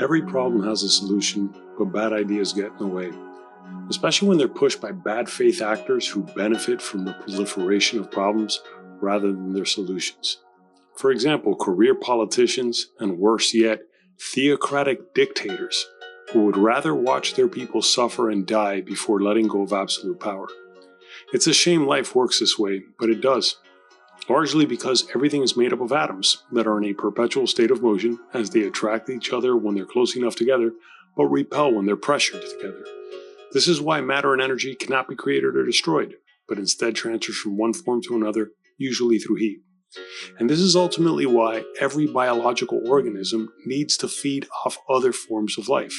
Every problem has a solution, but bad ideas get in the way, especially when they're pushed by bad faith actors who benefit from the proliferation of problems rather than their solutions. For example, career politicians, and worse yet, theocratic dictators who would rather watch their people suffer and die before letting go of absolute power. It's a shame life works this way, but it does. Largely because everything is made up of atoms that are in a perpetual state of motion as they attract each other when they're close enough together, but repel when they're pressured together. This is why matter and energy cannot be created or destroyed, but instead transfers from one form to another, usually through heat. And this is ultimately why every biological organism needs to feed off other forms of life.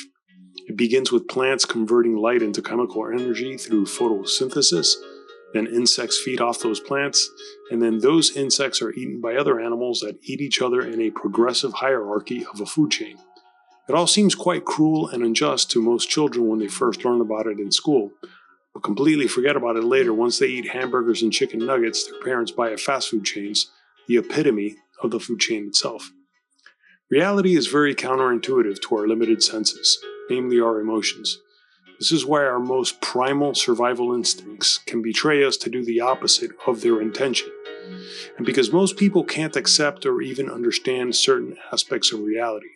It begins with plants converting light into chemical energy through photosynthesis. Then insects feed off those plants, and then those insects are eaten by other animals that eat each other in a progressive hierarchy of a food chain. It all seems quite cruel and unjust to most children when they first learn about it in school, but completely forget about it later once they eat hamburgers and chicken nuggets their parents buy at fast food chains, the epitome of the food chain itself. Reality is very counterintuitive to our limited senses, namely our emotions. This is why our most primal survival instincts can betray us to do the opposite of their intention. And because most people can't accept or even understand certain aspects of reality,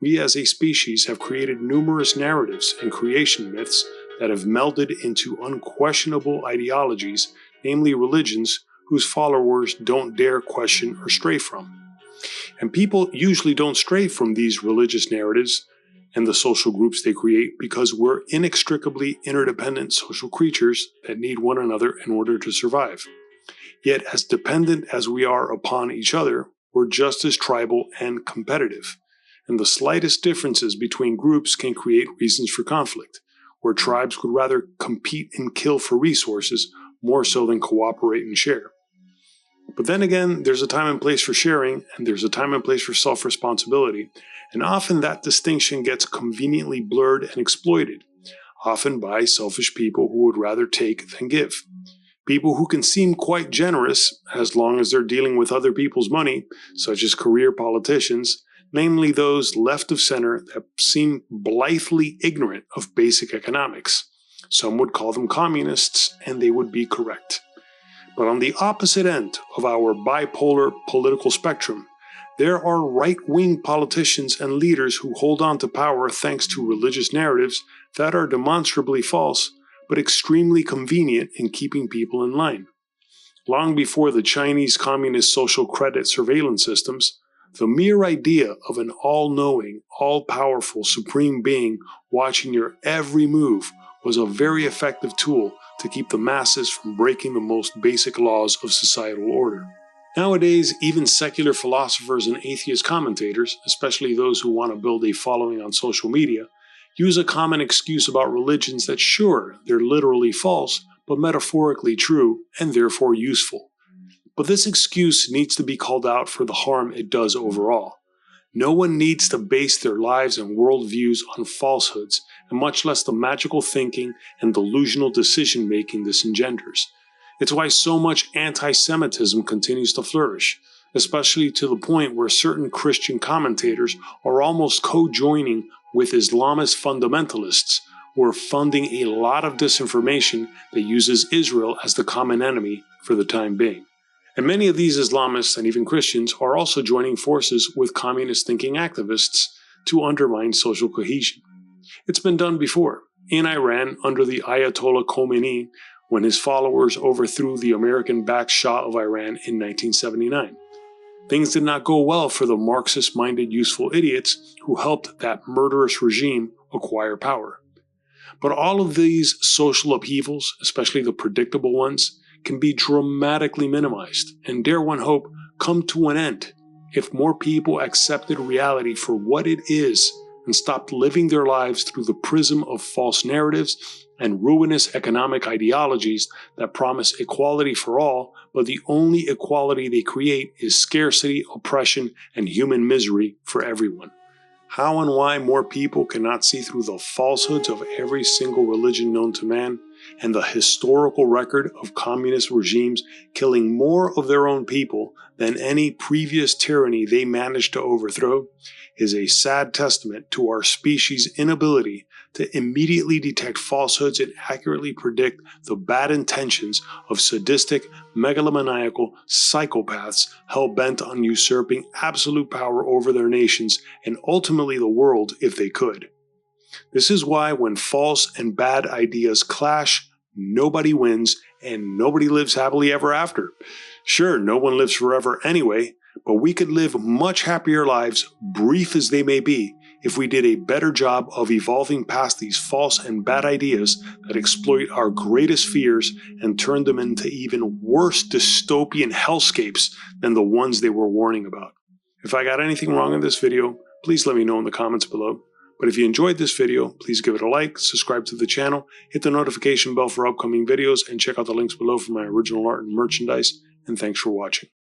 we as a species have created numerous narratives and creation myths that have melded into unquestionable ideologies, namely religions whose followers don't dare question or stray from. And people usually don't stray from these religious narratives and the social groups they create because we're inextricably interdependent social creatures that need one another in order to survive. Yet as dependent as we are upon each other, we're just as tribal and competitive. And the slightest differences between groups can create reasons for conflict, where tribes would rather compete and kill for resources more so than cooperate and share. But then again, there's a time and place for sharing, and there's a time and place for self-responsibility, and often that distinction gets conveniently blurred and exploited, often by selfish people who would rather take than give. People who can seem quite generous as long as they're dealing with other people's money, such as career politicians, namely those left of center that seem blithely ignorant of basic economics. Some would call them communists, and they would be correct. But on the opposite end of our bipolar political spectrum, there are right-wing politicians and leaders who hold on to power thanks to religious narratives that are demonstrably false, but extremely convenient in keeping people in line. Long before the Chinese communist social credit surveillance systems, the mere idea of an all-knowing, all-powerful supreme being watching your every move was a very effective tool to keep the masses from breaking the most basic laws of societal order. Nowadays, even secular philosophers and atheist commentators, especially those who want to build a following on social media, use a common excuse about religions that sure, they're literally false, but metaphorically true and therefore useful. But this excuse needs to be called out for the harm it does overall. No one needs to base their lives and worldviews on falsehoods, and much less the magical thinking and delusional decision-making this engenders. It's why so much anti-Semitism continues to flourish, especially to the point where certain Christian commentators are almost co-joining with Islamist fundamentalists who are funding a lot of disinformation that uses Israel as the common enemy for the time being. And many of these Islamists and even Christians are also joining forces with communist-thinking activists to undermine social cohesion. It's been done before, in Iran under the Ayatollah Khomeini when his followers overthrew the American-backed Shah of Iran in 1979. Things did not go well for the Marxist-minded useful idiots who helped that murderous regime acquire power. But all of these social upheavals, especially the predictable ones, can be dramatically minimized and, dare one hope, come to an end if more people accepted reality for what it is and stopped living their lives through the prism of false narratives and ruinous economic ideologies that promise equality for all, but the only equality they create is scarcity, oppression, and human misery for everyone. How and why more people cannot see through the falsehoods of every single religion known to man and the historical record of communist regimes killing more of their own people than any previous tyranny they managed to overthrow is a sad testament to our species' inability to immediately detect falsehoods and accurately predict the bad intentions of sadistic, megalomaniacal psychopaths hell-bent on usurping absolute power over their nations and ultimately the world if they could. This is why when false and bad ideas clash, nobody wins and nobody lives happily ever after. Sure, no one lives forever anyway, but we could live much happier lives, brief as they may be, if we did a better job of evolving past these false and bad ideas that exploit our greatest fears and turn them into even worse dystopian hellscapes than the ones they were warning about. If I got anything wrong in this video, please let me know in the comments below. But if you enjoyed this video, please give it a like, subscribe to the channel, hit the notification bell for upcoming videos, and check out the links below for my original art and merchandise. And thanks for watching.